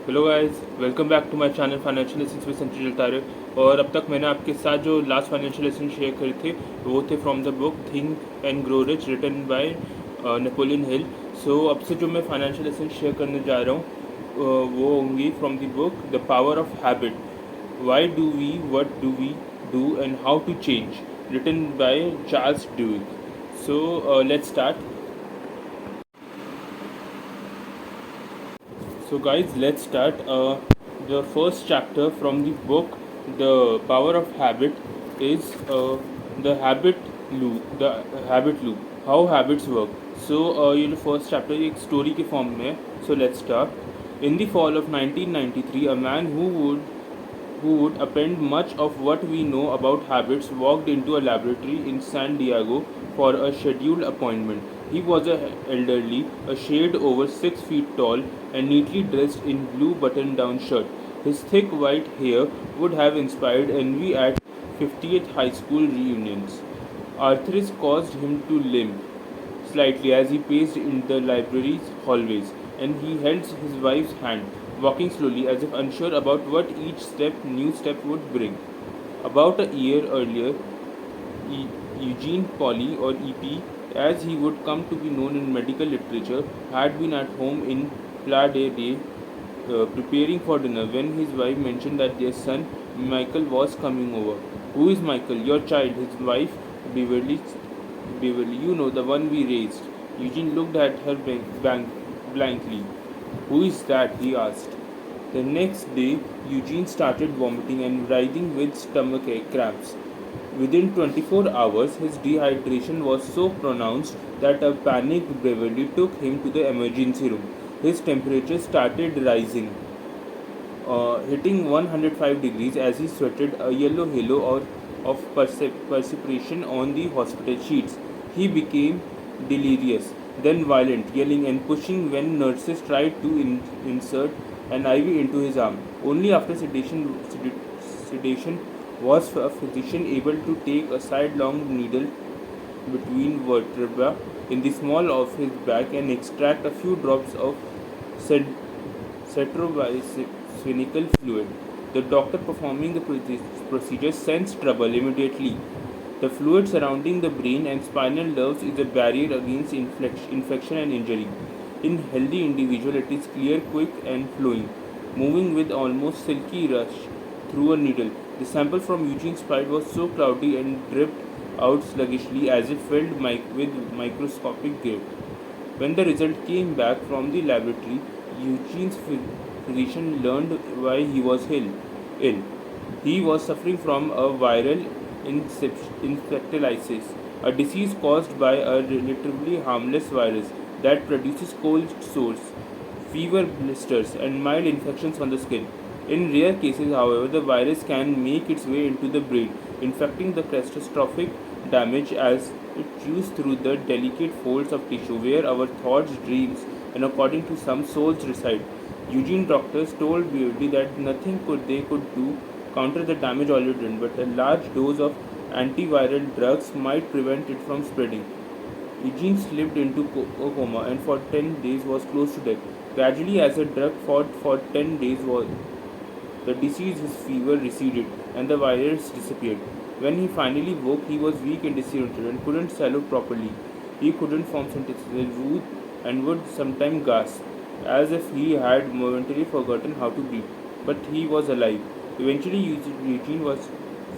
Hello guys, welcome back to my channel financial lessons with Sanjay Tare. और अब तक मैंने आपके साथ जो लास्ट फाइनेंशियल लेसन शेयर करे थे वो थे from the book Think and Grow Rich written by Napoleon Hill. So अब से जो मैं फाइनेंशियल लेसन शेयर करने जा रहा हूँ वो होंगी from the book The Power of Habit, why do we, what do we do and how to change, written by Charles Duhigg. So let's start. So guys, let's start. The first chapter from the book, The Power of Habit, is the habit loop. The habit loop. How habits work. So ये जो first chapter एक story के form में है. So let's start. In the fall of 1993, a man who would append much of what we know about habits walked into a laboratory in San Diego for a scheduled appointment. He was elderly, a shade over 6 feet tall, and neatly dressed in blue button-down shirt. His thick white hair would have inspired envy at 50th high school reunions. Arthritis caused him to limp slightly as he paced in the library's hallways, and he held his wife's hand, walking slowly as if unsure about what each new step would bring. About a year earlier, Eugene Polly, or EP, as he would come to be known in medical literature, had been at home in Pla de Day preparing for dinner when his wife mentioned that their son Michael was coming over. Who is Michael? Your child, his wife, Beverly. Beverly, you know, the one we raised. Eugene looked at her blankly. Who is that? He asked. The next day, Eugene started vomiting and writhing with stomach cramps. Within 24 hours, his dehydration was so pronounced that a panicked Beverly took him to the emergency room. His temperature started rising, hitting 105 degrees as he sweated, a yellow halo of perspiration on the hospital sheets. He became delirious, then violent, yelling and pushing when nurses tried to insert an IV into his arm. Only after sedation was a physician able to take a sidelong needle between vertebrae in the small of his back and extract a few drops of cerebrovascular fluid. The doctor performing the procedure sensed trouble immediately. The fluid surrounding the brain and spinal nerves is a barrier against infection and injury. In healthy individual, it is clear, quick, and flowing, moving with almost silky rush through a needle. The sample from Eugene's sprite was so cloudy and dripped out sluggishly as if filled with microscopic grit. When the result came back from the laboratory, Eugene's physician learned why he was ill. He was suffering from a viral encephalitis, a disease caused by a relatively harmless virus that produces cold sores, fever, blisters, and mild infections on the skin. In rare cases, however, the virus can make its way into the brain, infecting the catastrophic damage as it chews through the delicate folds of tissue where our thoughts, dreams, and according to some souls reside. Eugene doctors told Beverly that nothing they could do counter the damage already done, but a large dose of antiviral drugs might prevent it from spreading. Eugene slipped into a coma and for 10 days was close to death. Gradually, as the drug fought for 10 days, the disease, his fever receded, and the virus disappeared. When he finally woke, he was weak and disoriented and couldn't swallow properly. He couldn't form sentences and would sometimes gasp, as if he had momentarily forgotten how to breathe. But he was alive. Eventually, Eugene was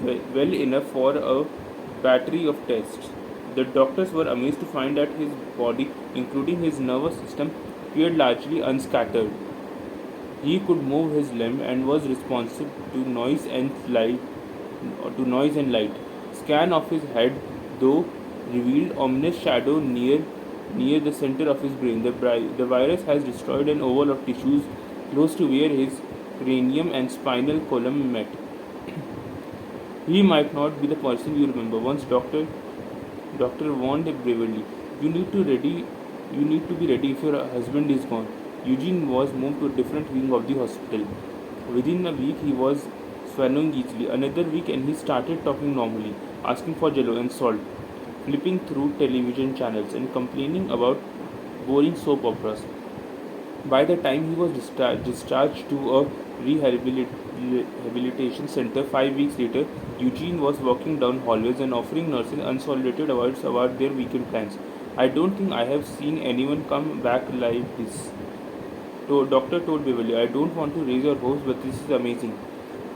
well enough for a battery of tests. The doctors were amazed to find that his body, including his nervous system, appeared largely unscattered. He could move his limb and was responsive to noise and light. Scan of his head, though, revealed ominous shadow near the center of his brain. The virus has destroyed an oval of tissues close to where his cranium and spinal column met. He might not be the person you remember. Once doctor warned bravely, you need to be ready if your husband is gone. Eugene was moved to a different wing of the hospital. Within a week, he was swallowing easily. Another week, and he started talking normally, asking for jello and salt, flipping through television channels, and complaining about boring soap operas. By the time he was discharged to a rehabilitation center 5 weeks later, Eugene was walking down hallways and offering nurses unsolicited advice about their weekend plans. I don't think I have seen anyone come back like this. Doctor told Beverly, I don't want to raise your hopes, but this is amazing.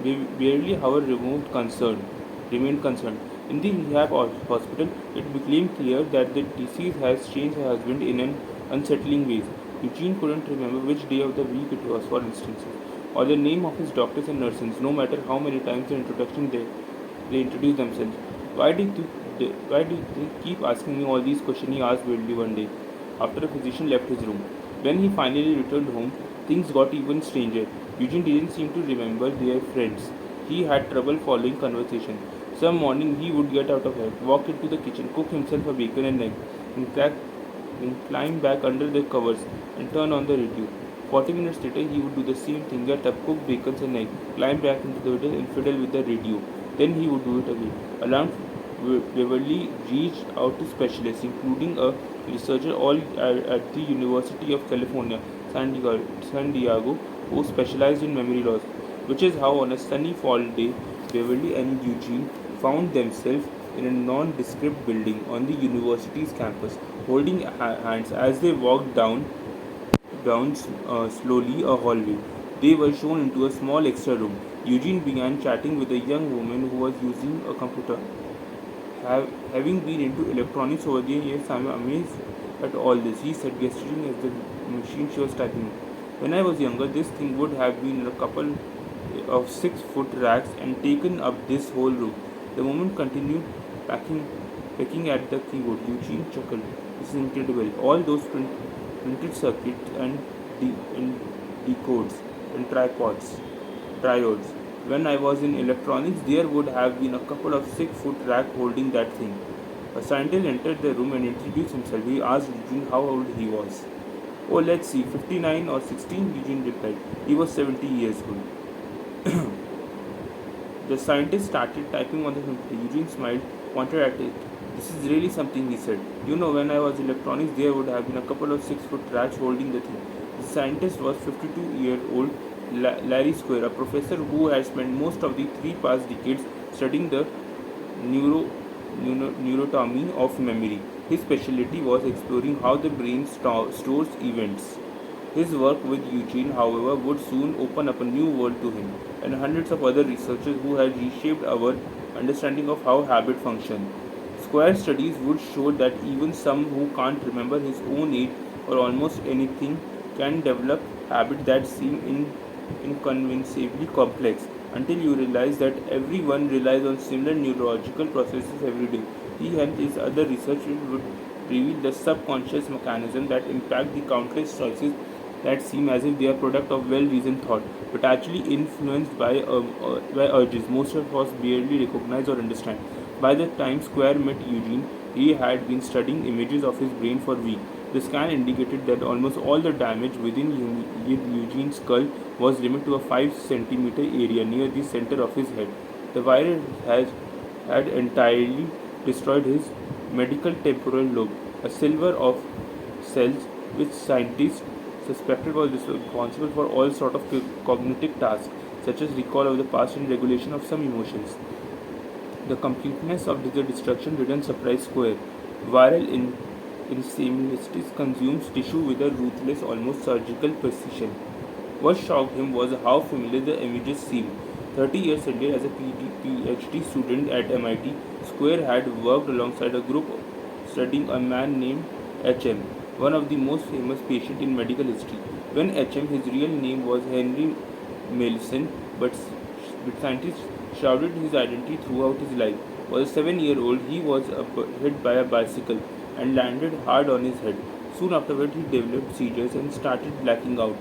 Barely, however, remained concerned. In the rehab hospital, it became clear that the disease has changed her husband in an unsettling ways. Eugene couldn't remember which day of the week it was, for instance, or the name of his doctors and nurses, no matter how many times in introduction they introduced themselves. Why do they keep asking me all these questions? He asked weirdly one day, after a physician left his room. When he finally returned home, things got even stranger. Eugene didn't seem to remember their friends. He had trouble following conversation. Some morning he would get out of bed, walk into the kitchen, cook himself a bacon and egg, and, climb back under the covers and turn on the radio. 40 minutes later, he would do the same thing, get up, cook bacon and egg, climb back into the bed and fiddle with the radio. Then he would do it again. Alarmed, Beverly reached out to specialists, including a researcher all at the University of California, San Diego, who specialized in memory loss. Which is how, on a sunny fall day, Beverly and Eugene found themselves in a nondescript building on the university's campus, holding hands as they walked down slowly a hallway. They were shown into a small extra room. Eugene began chatting with a young woman who was using a computer. Having been into electronics over the years, I am amazed at all this, he said, gesturing at the machine she was typing. When I was younger, this thing would have been a couple of 6 foot racks and taken up this whole room. The woman continued pecking at the keyboard. Eugene chuckled. This is incredible. All those printed circuits and decodes and triodes. When I was in electronics, there would have been a couple of 6 foot rack holding that thing. A scientist entered the room and introduced himself. He asked Eugene how old he was. Oh, let's see, 59 or 16, Eugene replied. He was 70 years old. The scientist started typing on the computer. Eugene smiled, pointed at it. This is really something, he said. You know, when I was in electronics, there would have been a couple of 6 foot racks holding the thing. The scientist was 52-year-old Larry Square, a professor who had spent most of the 3 past decades studying the neurotomy of memory. His specialty was exploring how the brain stores events. His work with Eugene, however, would soon open up a new world to him and hundreds of other researchers who had reshaped our understanding of how habit functions. Square studies would show that even someone who can't remember his own age or almost anything can develop habits that seem inconceivably complex until you realize that everyone relies on similar neurological processes every day. He and his other researchers would reveal the subconscious mechanisms that impact the countless choices that seem as if they are product of well-reasoned thought, but actually influenced by urges most of us barely recognize or understand. By the time Square met Eugene, he had been studying images of his brain for weeks. The scan indicated that almost all the damage within Eugene's skull was limited to a 5 centimeter area near the center of his head. The virus had entirely destroyed his medial temporal lobe, a sliver of cells which scientists suspected was responsible for all sorts of cognitive tasks, such as recall of the past and regulation of some emotions. The completeness of the destruction didn't surprise Square. Viral encephalitis consumes tissue with a ruthless, almost surgical precision. What shocked him was how familiar the images seemed. 30 years earlier, as a PhD student at MIT, Square had worked alongside a group studying a man named HM, one of the most famous patients in medical history. When HM, his real name was Henry Mason, but scientists shrouded his identity throughout his life. Was a 7-year-old, he was hit by a bicycle and landed hard on his head. Soon afterward, he developed seizures and started blacking out.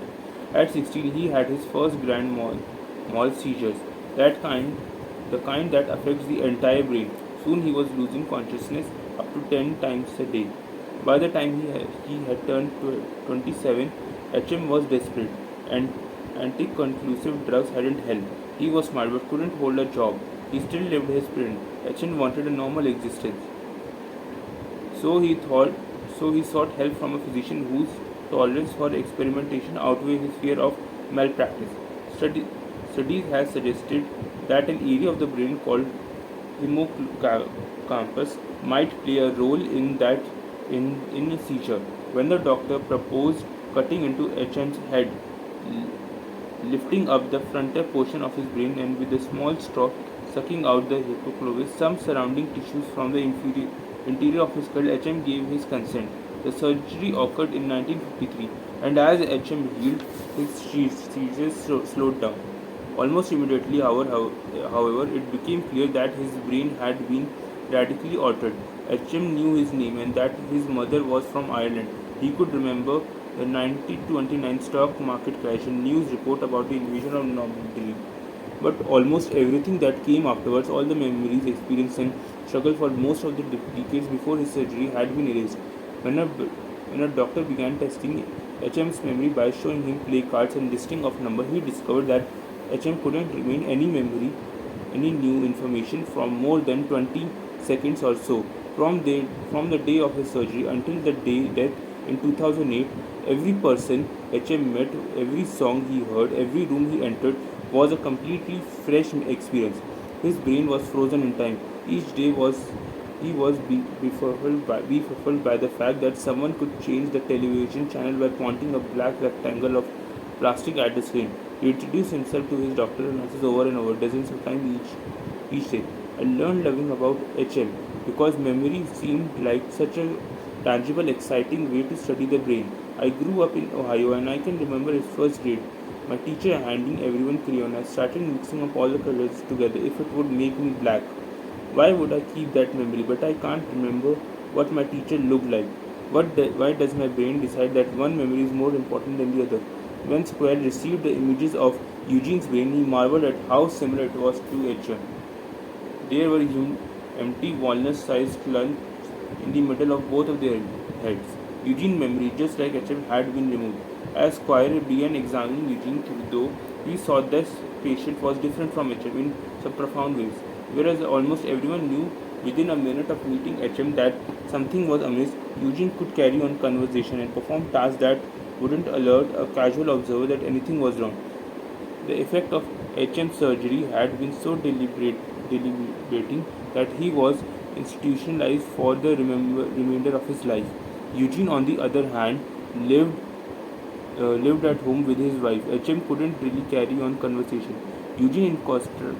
At 16, he had his first grand mal seizures, the kind that affects the entire brain. Soon he was losing consciousness up to 10 times a day. By the time he had turned 27, HM was desperate, and anti-convulsive drugs hadn't helped. He was smart but couldn't hold a job. He still lived his sprint. HM wanted a normal existence. So he sought help from a physician tolerance for experimentation outweigh his fear of malpractice. Study, Studies have suggested that an area of the brain called hippocampus might play a role in a seizure. When the doctor proposed cutting into HM's head, lifting up the frontal portion of his brain and with a small straw sucking out the hippocampus, some surrounding tissues from the interior of his skull, HM gave his consent. The surgery occurred in 1953, and as HM healed, his seizures slowed down. Almost immediately, however, it became clear that his brain had been radically altered. HM knew his name and that his mother was from Ireland. He could remember the 1929 stock market crash and news report about the invasion of Normandy. But almost everything that came afterwards, all the memories, experience, and struggle for most of the decades before his surgery had been erased. When a doctor began testing HM's memory by showing him play cards and listing of numbers, he discovered that HM couldn't remain any new information from more than 20 seconds or so. From the day of his surgery until the day death in 2008, every person HM met, every song he heard, every room he entered was a completely fresh experience. His brain was frozen in time. Each day was befuddled by the fact that someone could change the television channel by pointing a black rectangle of plastic at the screen. He introduced himself to his doctor and nurses over and over, dozens of times each day. I learned loving about HM because memory seemed like such a tangible, exciting way to study the brain. I grew up in Ohio and I can remember his first grade. My teacher handing everyone crayon. I started mixing up all the colors together if it would make me black. Why would I keep that memory? But I can't remember what my teacher looked like. Why does my brain decide that one memory is more important than the other? When Square received the images of Eugene's brain, he marveled at how similar it was to HM. There were empty walnut-sized lumps in the middle of both of their heads. Eugene's memory, just like HM, had been removed. As Squire began examining Eugene, though, he saw this patient was different from HM in some profound ways. Whereas almost everyone knew within a minute of meeting HM that something was amiss, Eugene could carry on conversation and perform tasks that wouldn't alert a casual observer that anything was wrong. The effect of HM surgery had been so deliberating that he was institutionalized for the remainder of his life. Eugene, on the other hand, lived at home with his wife. HM couldn't really carry on conversation. Eugene, in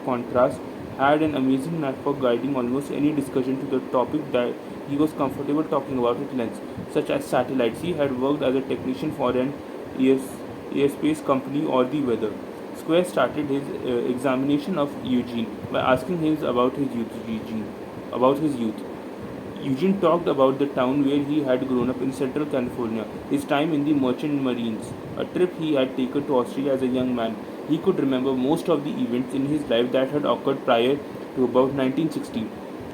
contrast, had an amazing knack for guiding almost any discussion to the topic that he was comfortable talking about at length, such as satellites. He had worked as a technician for an airspace company or the weather. Square started his examination of Eugene by asking him about his youth. Eugene talked about the town where he had grown up in Central California, his time in the Merchant Marines, a trip he had taken to Australia as a young man. He could remember most of the events in his life that had occurred prior to about 1960.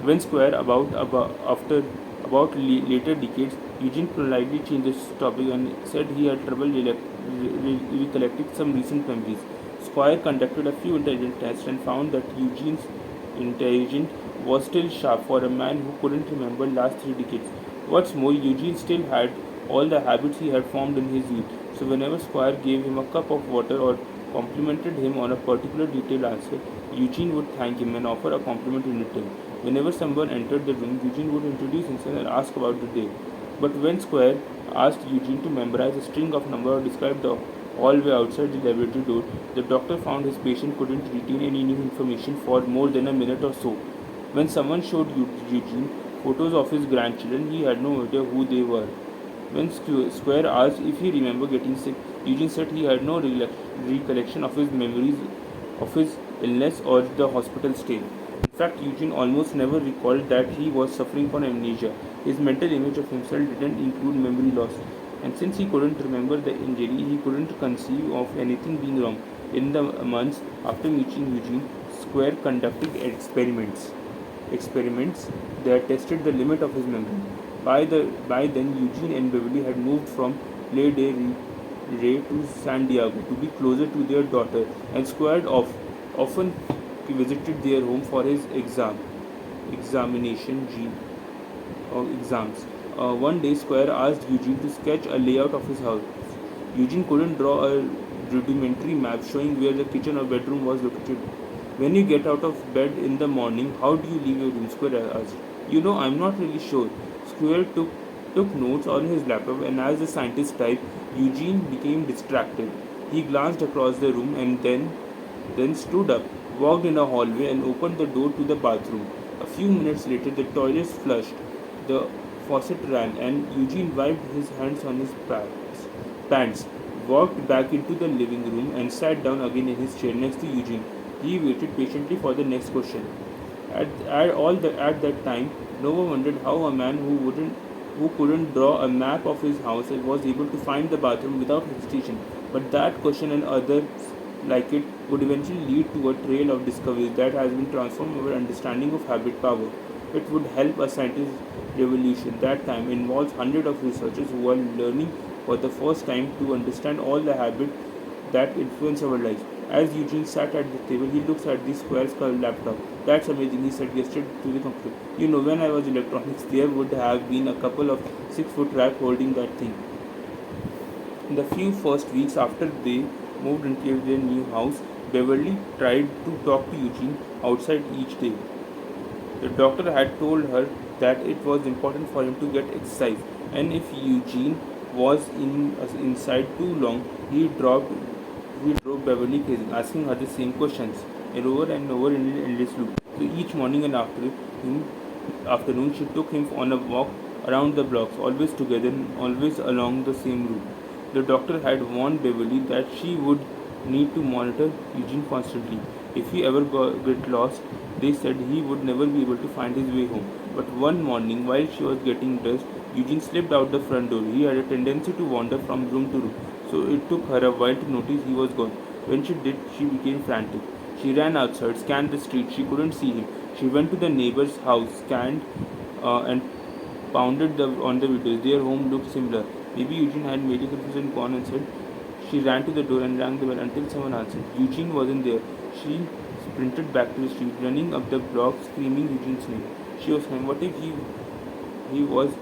When Square about later decades, Eugene politely changed the topic and said he had trouble recollecting some recent memories. Squire conducted a few intelligence tests and found that Eugene's intelligence was still sharp for a man who couldn't remember last 3 decades. What's more, Eugene still had all the habits he had formed in his youth. So whenever Squire gave him a cup of water or complimented him on a particular detailed answer, Eugene would thank him and offer a compliment in return. Whenever someone entered the room, Eugene would introduce himself and ask about the day. But when Square asked Eugene to memorize a string of numbers or describe the hallway outside the laboratory door, the doctor found his patient couldn't retain any new information for more than a minute or so. When someone showed Eugene photos of his grandchildren, he had no idea who they were. When Square asked if he remembered getting sick, Eugene said he had no recollection of his memories of his illness or the hospital stay. In fact, Eugene almost never recalled that he was suffering from amnesia. His mental image of himself didn't include memory loss. And since he couldn't remember the injury, he couldn't conceive of anything being wrong. In the months after meeting Eugene, Square conducted experiments that tested the limit of his memory. By then, Eugene and Beverly had moved from Playa del Rey to San Diego to be closer to their daughter, and Square often visited their home for his exams. One day, Square asked Eugene to sketch a layout of his house. Eugene couldn't draw a rudimentary map showing where the kitchen or bedroom was located. When you get out of bed in the morning, how do you leave your room? Square asked. I'm not really sure. Square took notes on his laptop, and as the scientist typed, Eugene became distracted. He glanced across the room and then stood up, walked in a hallway, and opened the door to the bathroom. A few minutes later, the toilets flushed, the faucet ran, and Eugene wiped his hands on his pants, walked back into the living room, and sat down again in his chair next to Eugene. He waited patiently for the next question. At that time, no one wondered how a man who couldn't draw a map of his house was able to find the bathroom without hesitation. But that question and others like it would eventually lead to a trail of discoveries that has been transformed our understanding of habit power. It would help a scientist revolution that time involves hundreds of researchers who are learning for the first time to understand all the habits that influence our lives. As Eugene sat at the table, he looks at the square skull laptop. That's amazing, he said yesterday to the computer. When I was electronics, there would have been a couple of 6 foot rats holding that thing. In the few first weeks after they moved into their new house, Beverly tried to talk to Eugene outside each day. The doctor had told her that it was important for him to get exercise, and if Eugene was inside too long, he drove Beverly crazy, asking her the same questions and over in an endless loop. So each morning and afternoon, she took him on a walk around the blocks, always together and always along the same route. The doctor had warned Beverly that she would need to monitor Eugene constantly. If he ever get lost, they said he would never be able to find his way home. But one morning, while she was getting dressed, Eugene slipped out the front door. He had a tendency to wander from room to room, so it took her a while to notice he was gone. When she did, she became frantic. She ran outside, scanned the street. She couldn't see him. She went to the neighbor's house, scanned and pounded on the windows. Their home looked similar. Maybe Eugene had made a confusion gone and said. She ran to the door and rang the bell until someone answered. Eugene wasn't there. She sprinted back to the street, running up the block, screaming Eugene's name. She was saying, what if he was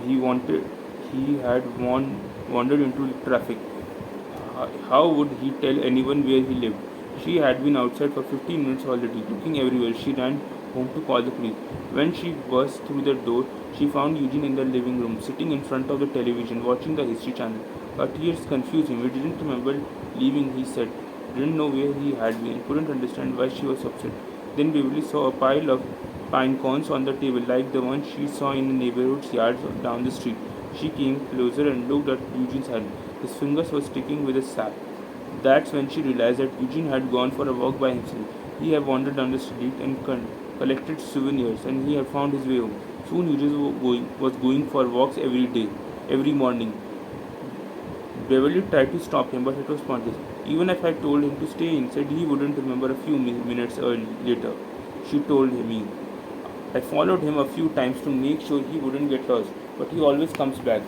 he wanted he had wandered into traffic? How would he tell anyone where he lived? She had been outside for 15 minutes already, looking everywhere. She ran home to call the police. When she burst through the door, she found Eugene in the living room, sitting in front of the television, watching the History Channel. Her tears confused him. He didn't remember leaving, he said. Didn't know where he had been, couldn't understand why she was upset. Then Beverly saw a pile of pine cones on the table, like the one she saw in the neighborhood's yard down the street. She came closer and looked at Eugene's hand. His fingers were sticking with a sap. That's when she realized that Eugene had gone for a walk by himself. He had wandered down the street and collected souvenirs, and he had found his way home. Soon Eugene was going for walks every day, every morning. Beverly tried to stop him, but it was pointless. Even if I told him to stay inside, he wouldn't remember a few minutes later. She told me. I followed him a few times to make sure he wouldn't get lost, but he always comes back.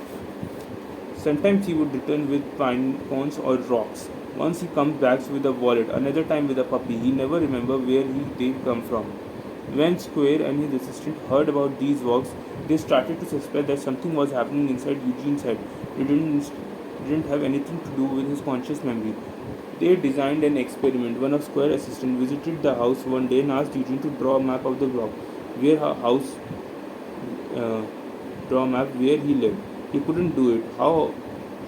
Sometimes he would return with pine cones or rocks. Once he comes back with a wallet, another time with a puppy. He never remembered where they come from. When Square and his assistant heard about these walks, they started to suspect that something was happening inside Eugene's head. It didn't have anything to do with his conscious memory. They designed an experiment. One of Square's assistants visited the house one day and asked Eugene to draw a map of the block where her house, draw a map where he lived. He couldn't do it. How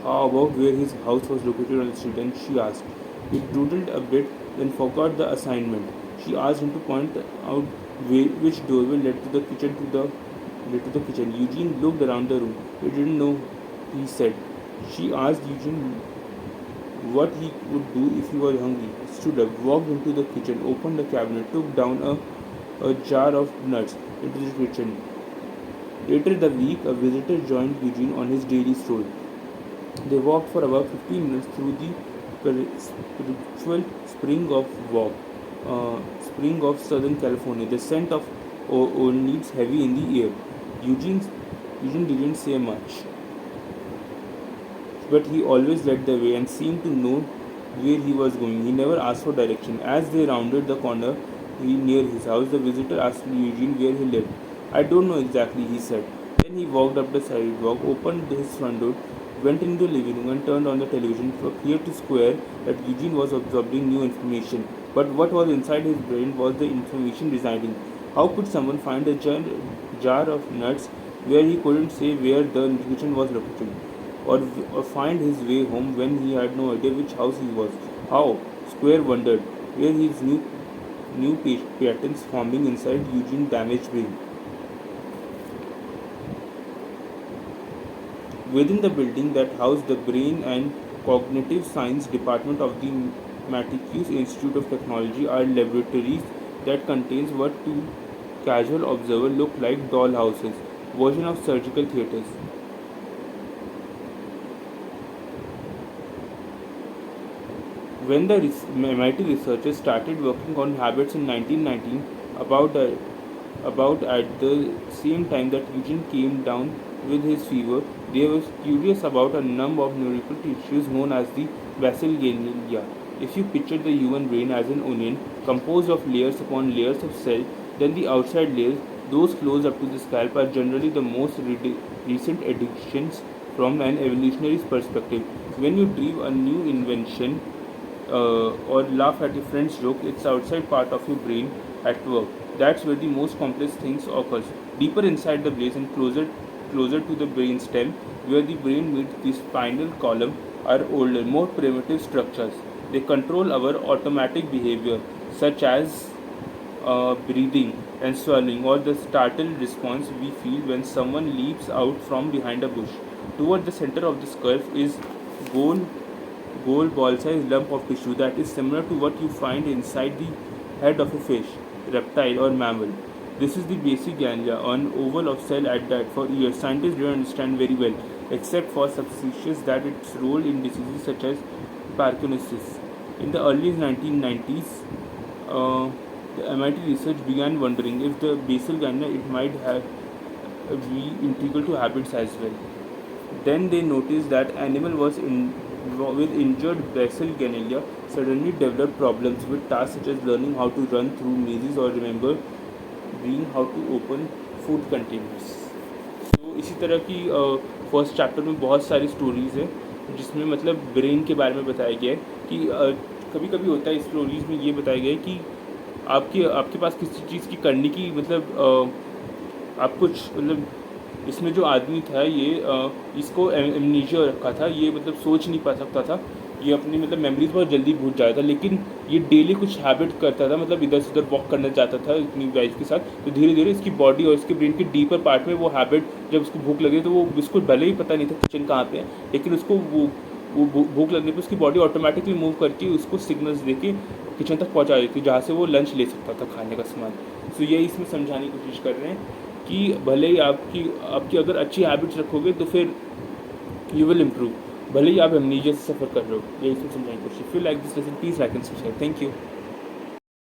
about where his house was located on the street? And she asked. He doodled a bit, then forgot the assignment. She asked him to point out which doorway led to the kitchen. Eugene looked around the room. He didn't know. He said. She asked Eugene what he would do if he was hungry. He stood up, walked into the kitchen, opened the cabinet, took down a jar of nuts into the kitchen. Later that week, a visitor joined Eugene on his daily stroll. They walked for about 15 minutes through the spiritual spring of Southern California. The scent of old leaves heavy in the air. Eugene didn't say much, but he always led the way and seemed to know where he was going. He never asked for direction. As they rounded the corner near his house, the visitor asked Eugene where he lived. I don't know exactly, he said. Then he walked up the sidewalk, opened his front door, went into the living room and turned on the television. For clear to square that Eugene was absorbing new information. But what was inside his brain was the information residing. How could someone find a jar of nuts where he couldn't say where the kitchen was located? Or find his way home when he had no idea which house he was? How? Square wondered where his new patterns forming inside Eugene's damaged brain. Within the building that housed the Brain and Cognitive Science Department of the Massachusetts Institute of Technology are laboratories that contains what to casual observer look like dollhouses, version of surgical theaters. When the MIT researchers started working on habits in 1919, about at the same time that Eugene came down with his fever, they were curious about a number of neurological tissues known as the basal ganglia. If you picture the human brain as an onion composed of layers upon layers of cells, then the outside layers, those close up to the scalp, are generally the most recent additions from an evolutionary perspective. When you dream a new invention or laugh at a friend's joke, it's outside part of your brain at work. That's where the most complex things occurs. Deeper inside the brain and closer to the brain stem, where the brain meets the spinal column, are older, more primitive structures. They control our automatic behavior, such as breathing and swallowing, or the startled response we feel when someone leaps out from behind a bush. Toward the center of the skull is gold ball-sized lump of tissue that is similar to what you find inside the head of a fish, reptile, or mammal. This is the basic ganglia, an oval of cell at that. For years, scientists didn't understand very well, except for suspicions that its role in diseases such as Parkinson's. In the early 1990s, the MIT research began wondering if the basal ganglia it might have be integral to habits as well. Then they noticed that animal with injured basal ganglia suddenly developed problems with tasks such as learning how to run through mazes or remember being how to open food containers. तो इसी तरह की first chapter में बहुत सारी stories हैं जिसमें मतलब ब्रेन के बारे में बताया गया है कि कभी कभी होता है स्टोरीज़ में ये बताया गया है कि आपके पास किसी चीज़ की करने की मतलब आप कुछ मतलब इसमें जो आदमी था ये इसको एमनीशिया रखा था, ये मतलब सोच नहीं पा सकता था, ये अपनी मतलब मेमोरीज बहुत जल्दी भूल जाता था, लेकिन ये डेली कुछ हैबिट करता था, मतलब इधर से उधर वॉक करना जाता था अपनी वाइफ के साथ, तो धीरे धीरे इसकी बॉडी और इसके ब्रेन के डीपर पार्ट में वो हैबिट जब उसको भूख लगे तो वो उसको भले ही पता नहीं था किचन कहाँ पे है, लेकिन उसको वो भूख लगने पे उसकी बॉडी ऑटोमेटिकली मूव करके उसको सिग्नल्स दे के किचन तक पहुँचा देती, जहाँ से वो लंच ले सकता था खाने का सामान. तो यही इसमें समझाने की कोशिश कर रहे हैं कि भले ही आपकी अगर अच्छी हैबिट्स रखोगे तो फिर यू विल इम्प्रूव, भले ही आप एमनीजिया से सफ़र कर रहे हो. यही इसमें समझाने की कोशिश. If you like this lesson please like and subscribe. Thank you.